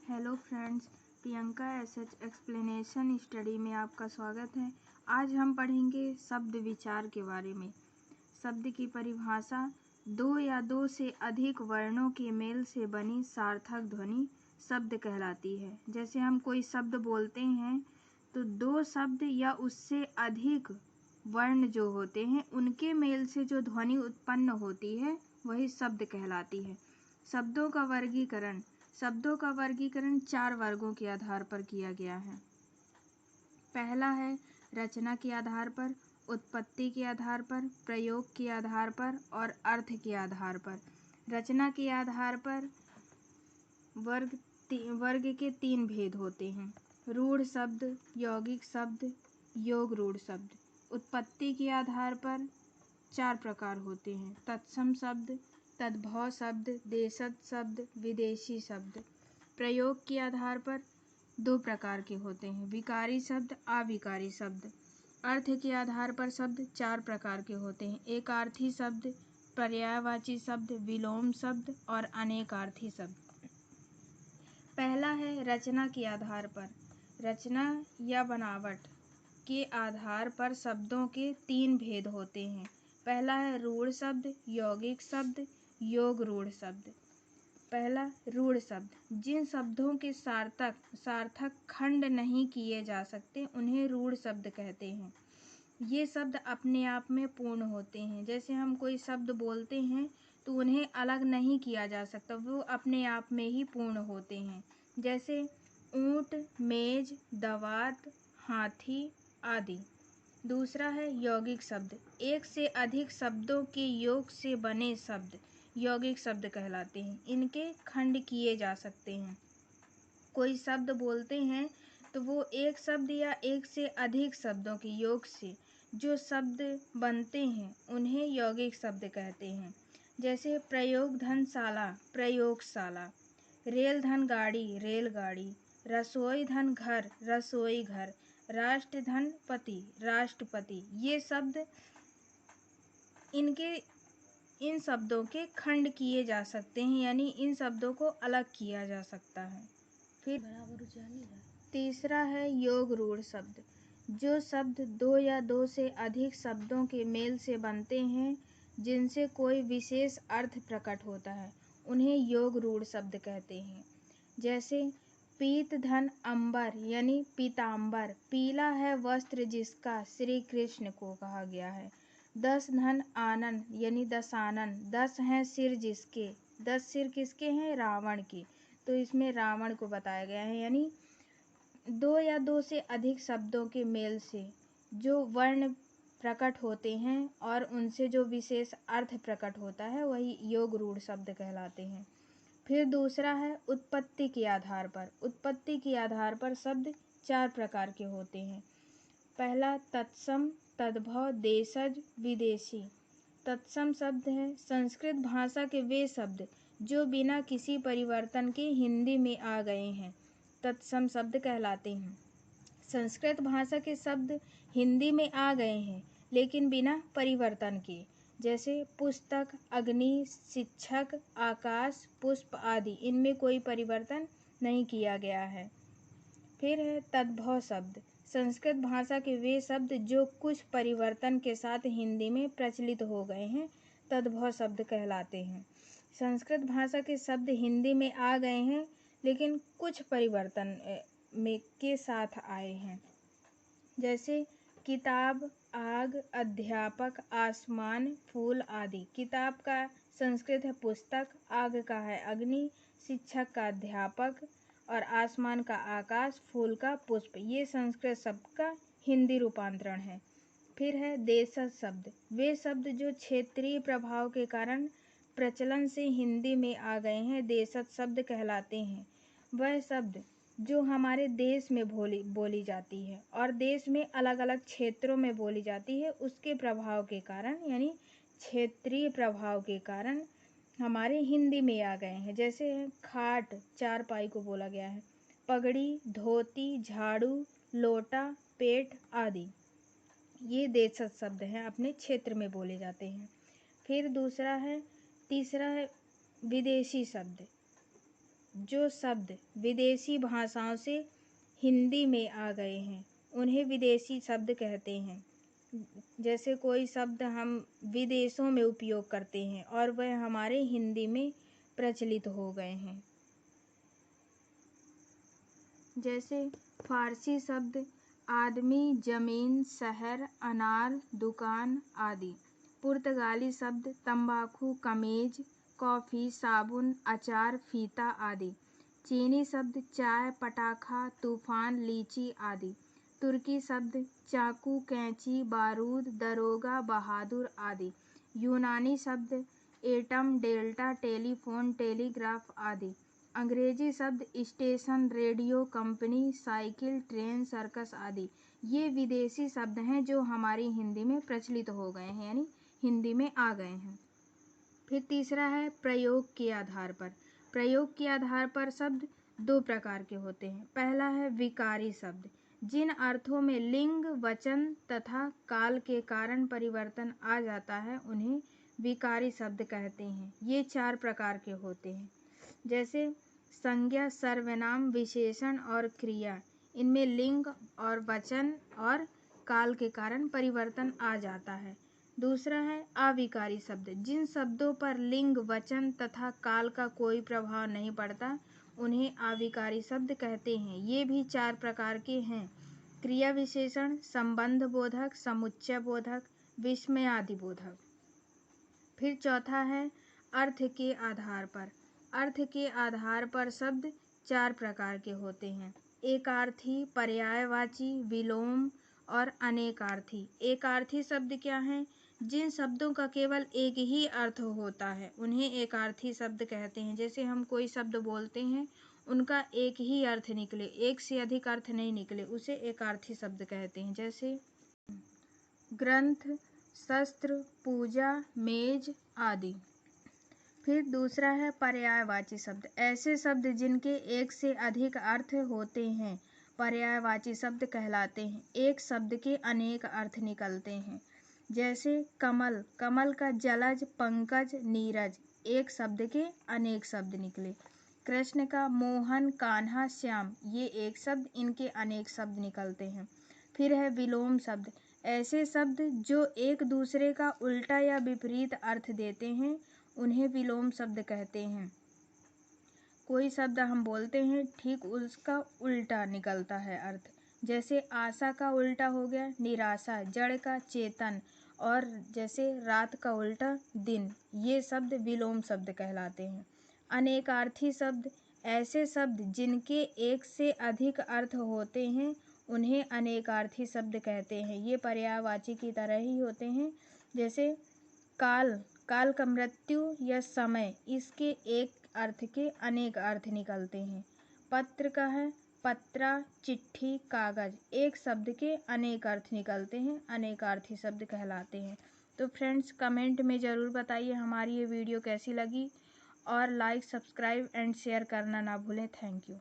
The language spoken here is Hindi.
Hello friends, Priyanka SH explanation study में आपका स्वागत है। आज हम पढ़ेंगे शब्द विचार के बारे में। शब्द की परिभाषा: दो या दो से अधिक वर्णों के मेल से बनी सार्थक ध्वनि शब्द कहलाती है। जैसे हम कोई शब्द बोलते हैं तो दो शब्द या उससे अधिक वर्ण जो होते हैं उनके मेल से जो ध्वनि उत्पन्न होती है वही शब्द कहलाती है। शब्दों का वर्गीकरण 4 वर्गों के आधार पर किया गया है। पहला है रचना के आधार पर, उत्पत्ति के आधार पर, प्रयोग के आधार पर और अर्थ के आधार पर। रचना के आधार पर वर्ग के 3 भेद होते हैं: रूढ़ शब्द, यौगिक शब्द, योग रूढ़ शब्द। उत्पत्ति के आधार पर 4 प्रकार होते हैं: तत्सम शब्द, तद्भव शब्द, देशज शब्द, विदेशी शब्द। प्रयोग के आधार पर 2 प्रकार के होते हैं: विकारी शब्द, अविकारी शब्द। अर्थ के आधार पर शब्द 4 प्रकार के होते हैं: एकार्थी शब्द, पर्यायवाची शब्द, विलोम शब्द और अनेकार्थी शब्द। पहला है रचना के आधार पर। रचना या बनावट के आधार पर शब्दों के 3 भेद होते हैं। पहला है रूढ़ शब्द, यौगिक शब्द, योग रूढ़ शब्द। पहला रूढ़ शब्द: जिन शब्दों के सार्थक खंड नहीं किए जा सकते उन्हें रूढ़ शब्द कहते हैं। ये शब्द अपने आप में पूर्ण होते हैं। जैसे हम कोई शब्द बोलते हैं तो उन्हें अलग नहीं किया जा सकता, वो अपने आप में ही पूर्ण होते हैं। जैसे ऊंट, मेज, दवात, हाथी आदि। दूसरा है यौगिक शब्द: एक से अधिक शब्दों के योग से बने शब्द यौगिक शब्द कहलाते हैं। इनके खंड किए जा सकते हैं। कोई शब्द बोलते हैं तो वो एक शब्द या एक से अधिक शब्दों के योग से जो शब्द बनते हैं उन्हें यौगिक शब्द कहते हैं। जैसे प्रयोग धन शाला, प्रयोगशाला। रेल धन गाड़ी, रेलगाड़ी। रसोई धन घर, रसोई घर। राष्ट्र धन पति, राष्ट्रपति। ये शब्द इन शब्दों के खंड किए जा सकते हैं, यानी इन शब्दों को अलग किया जा सकता है। फिर तीसरा है योग रूढ़ शब्द: जो शब्द 2 या 2 से अधिक शब्दों के मेल से बनते हैं जिनसे कोई विशेष अर्थ प्रकट होता है उन्हें योग रूढ़ शब्द कहते हैं। जैसे पीत धन अंबर यानी पीतांबर, पीला है वस्त्र जिसका श्री कृष्ण को कहा गया है। 10 धन आनन यानी दशानन, 10 हैं सिर जिसके, 10 सिर किसके हैं? रावण के, तो इसमें रावण को बताया गया है। यानी 2 या 2 से अधिक शब्दों के मेल से जो वर्ण प्रकट होते हैं और उनसे जो विशेष अर्थ प्रकट होता है वही योग रूढ़ शब्द कहलाते हैं। फिर दूसरा है उत्पत्ति के आधार पर। उत्पत्ति के आधार पर शब्द 4 प्रकार के होते हैं। पहला तत्सम, तद्भव, देशज, विदेशी। तत्सम शब्द है संस्कृत भाषा के वे शब्द जो बिना किसी परिवर्तन के हिंदी में आ गए हैं, तत्सम शब्द कहलाते हैं। संस्कृत भाषा के शब्द हिंदी में आ गए हैं लेकिन बिना परिवर्तन के। जैसे पुस्तक, अग्नि, शिक्षक, आकाश, पुष्प आदि, इनमें कोई परिवर्तन नहीं किया गया है। फिर है तद्भव शब्द: संस्कृत भाषा के वे शब्द जो कुछ परिवर्तन के साथ हिंदी में प्रचलित हो गए हैं, तद्भव शब्द कहलाते हैं। संस्कृत भाषा के शब्द हिंदी में आ गए हैं लेकिन कुछ परिवर्तन के साथ आए हैं। जैसे किताब, आग, अध्यापक, आसमान, फूल आदि। किताब का संस्कृत है पुस्तक, आग का है अग्नि, शिक्षक का अध्यापक और आसमान का आकाश, फूल का पुष्प। ये संस्कृत शब्द का हिंदी रूपांतरण है। फिर है देशज शब्द: वे शब्द जो क्षेत्रीय प्रभाव के कारण प्रचलन से हिंदी में आ गए हैं, देशज शब्द कहलाते हैं। वह शब्द जो हमारे देश में बोली जाती है और देश में अलग अलग क्षेत्रों में बोली जाती है, उसके प्रभाव के कारण यानी क्षेत्रीय प्रभाव के कारण हमारे हिंदी में आ गए हैं। जैसे खाट, चारपाई को बोला गया है। पगड़ी, धोती, झाड़ू, लोटा, पेट आदि ये देशज शब्द हैं, अपने क्षेत्र में बोले जाते हैं। फिर तीसरा है विदेशी शब्द: जो शब्द विदेशी भाषाओं से हिंदी में आ गए हैं उन्हें विदेशी शब्द कहते हैं। जैसे कोई शब्द हम विदेशों में उपयोग करते हैं और वह हमारे हिंदी में प्रचलित हो गए हैं। जैसे फारसी शब्द आदमी, ज़मीन, शहर, अनार, दुकान आदि। पुर्तगाली शब्द तंबाकू, कमीज, कॉफ़ी, साबुन, अचार, फीता आदि। चीनी शब्द चाय, पटाखा, तूफान, लीची आदि। तुर्की शब्द चाकू, कैंची, बारूद, दरोगा, बहादुर आदि। यूनानी शब्द एटम, डेल्टा, टेलीफोन, टेलीग्राफ आदि। अंग्रेजी शब्द station, radio, company, cycle, train, circus आदि। ये विदेशी शब्द हैं जो हमारी हिंदी में प्रचलित हो गए हैं, यानी हिंदी में आ गए हैं। फिर तीसरा है प्रयोग के आधार पर। प्रयोग के आधार पर शब्द दो प्रकार के होते हैं। पहला है विकारी शब्द, जिन अर्थों में लिंग, वचन तथा काल के कारण परिवर्तन आ जाता है उन्हें विकारी शब्द कहते हैं। ये 4 प्रकार के होते हैं। जैसे संज्ञा, सर्वनाम, विशेषण और क्रिया। इनमें लिंग और वचन और काल के कारण परिवर्तन आ जाता है। दूसरा है अविकारी शब्द, जिन शब्दों पर लिंग, वचन तथा काल का कोई प्रभाव नहीं पड़ता उन्हें अविकारी शब्द कहते हैं। ये भी 4 प्रकार के हैं। क्रिया विशेषण, संबंध बोधक, समुच्चय बोधक, विस्मयादि बोधक। फिर चौथा है अर्थ के आधार पर। अर्थ के आधार पर शब्द 4 प्रकार के होते हैं। एकार्थी, पर्यायवाची, विलोम और अनेकार्थी। एकार्थी शब्द क्या हैं? जिन शब्दों का केवल एक ही अर्थ होता है उन्हें एकार्थी शब्द कहते हैं। जैसे हम कोई शब्द बोलते हैं उनका एक ही अर्थ निकले, एक से अधिक अर्थ नहीं निकले, उसे एकार्थी शब्द कहते हैं। जैसे ग्रंथ, शस्त्र, पूजा, मेज आदि। फिर दूसरा है पर्यायवाची शब्द। ऐसे शब्द जिनके एक से अधिक अर्थ होते हैं पर्यायवाची शब्द कहलाते हैं। एक शब्द के अनेक अर्थ निकलते हैं। जैसे कमल, कमल का जलज, पंकज, नीरज। एक शब्द के अनेक शब्द निकले। कृष्ण का मोहन, कान्हा, श्याम। ये एक शब्द, इनके अनेक शब्द निकलते हैं। फिर है विलोम शब्द। ऐसे शब्द जो एक दूसरे का उल्टा या विपरीत अर्थ देते हैं उन्हें विलोम शब्द कहते हैं। कोई शब्द हम बोलते हैं ठीक उसका उल्टा निकलता है अर्थ। जैसे आशा का उल्टा हो गया निराशा, जड़ का चेतन, और जैसे रात का उल्टा दिन। ये शब्द विलोम शब्द कहलाते हैं। अनेकार्थी शब्द, ऐसे शब्द जिनके एक से अधिक अर्थ होते हैं उन्हें अनेकार्थी शब्द कहते हैं। ये पर्यायवाची की तरह ही होते हैं। जैसे काल, काल का मृत्यु या समय, इसके एक अर्थ के अनेक अर्थ निकलते हैं। पत्र का है पत्रा, चिट्ठी, कागज। एक शब्द के अनेक अर्थ निकलते हैं, अनेकार्थी शब्द कहलाते हैं। तो फ्रेंड्स कमेंट में ज़रूर बताइए हमारी ये वीडियो कैसी लगी और लाइक, सब्सक्राइब एंड शेयर करना ना भूलें। Thank you.